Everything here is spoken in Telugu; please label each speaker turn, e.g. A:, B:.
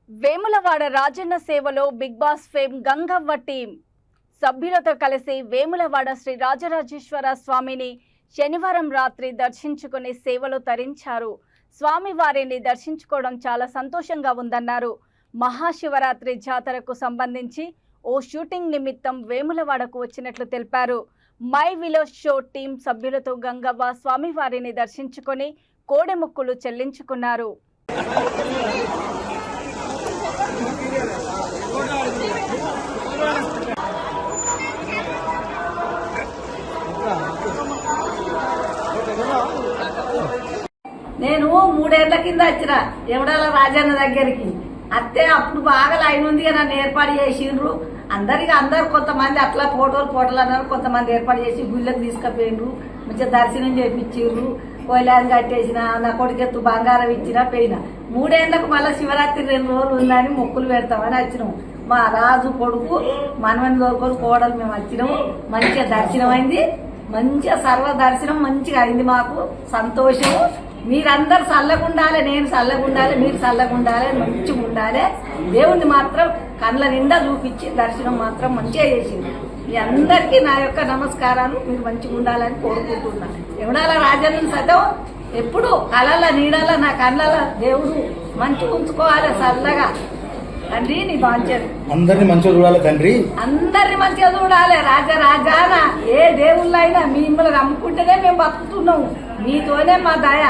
A: వేములవాడ రాజన్న సేవలో Bigg Boss fame Gangavva team సభ్యులతో కలిసి వేములవాడ శ్రీ రాజరాజేశ్వర స్వామిని శనివారం రాత్రి దర్శించుకుని సేవలో తరించారు. స్వామివారిని దర్శించుకోవడం చాలా సంతోషంగా ఉందన్నారు. మహాశివరాత్రి జాతరకు సంబంధించి ఓ షూటింగ్ నిమిత్తం వేములవాడకు వచ్చినట్లు తెలిపారు. మై విలేజ్ షో టీం సభ్యులతో గంగవ్వ స్వామివారిని దర్శించుకొని కోడెముక్కులు చెల్లించుకున్నారు.
B: నేను 3 ఏళ్ల కింద వచ్చిన ఎవడాల రాజన్న దగ్గరికి అత్తే అప్పుడు బాగా లైన్ ఉంది నన్ను ఏర్పాటు చేసిండ్రు. అందరు కొంతమంది అట్లా ఫోటోలు అన్నారు, కొంతమంది ఏర్పాటు చేసి గుళ్ళకి తీసుకుపోయిండ్రు. మంచిగా దర్శనం చేపించిండ్రు. కోయిలాన్ని కట్టేసిన, నా కొడుకెత్తు బంగారం ఇచ్చిన పోయినా. 3 ఏళ్లకు మళ్ళీ శివరాత్రి 2 రోజులు ఉందని మొక్కులు పెడతామని వచ్చినాము. మా రాజు కొడుకు మనవని దొరకడు కోడలు మేము వచ్చినాము. మంచిగా దర్శనం అయింది. మంచిగా సర్వ దర్శనం మంచిగా అయింది. మాకు సంతోషము. మీరందరూ చల్లగుండాలి, నేను చల్లగుండాలి, మీరు చల్లగుండాలి, మంచిగా ఉండాలి. దేవుణ్ణి మాత్రం కళ్ళ నిండా చూపించి దర్శనం మాత్రం మంచిగా చేసింది. మీ అందరికీ నా యొక్క నమస్కారాలు. మీరు మంచిగా ఉండాలని కోరుకుంటున్నా. ఎవడాల రాజన్న సతం ఎప్పుడు కళల నీడల నా కళ్ళల దేవుడు మంచిగా ఉంచుకోవాలి చల్లగా. తండ్రి నీ బాధ్యత
C: అందరినీ మంచిగా చూడాలి తండ్రి,
B: అందరినీ మంచిగా చూడాలి. రాజాన ఏ దేవుళ్ళైనా మిమ్మల్ని నమ్ముకుంటేనే మేము బతుకుతున్నాము. మీతోనే మా దయ.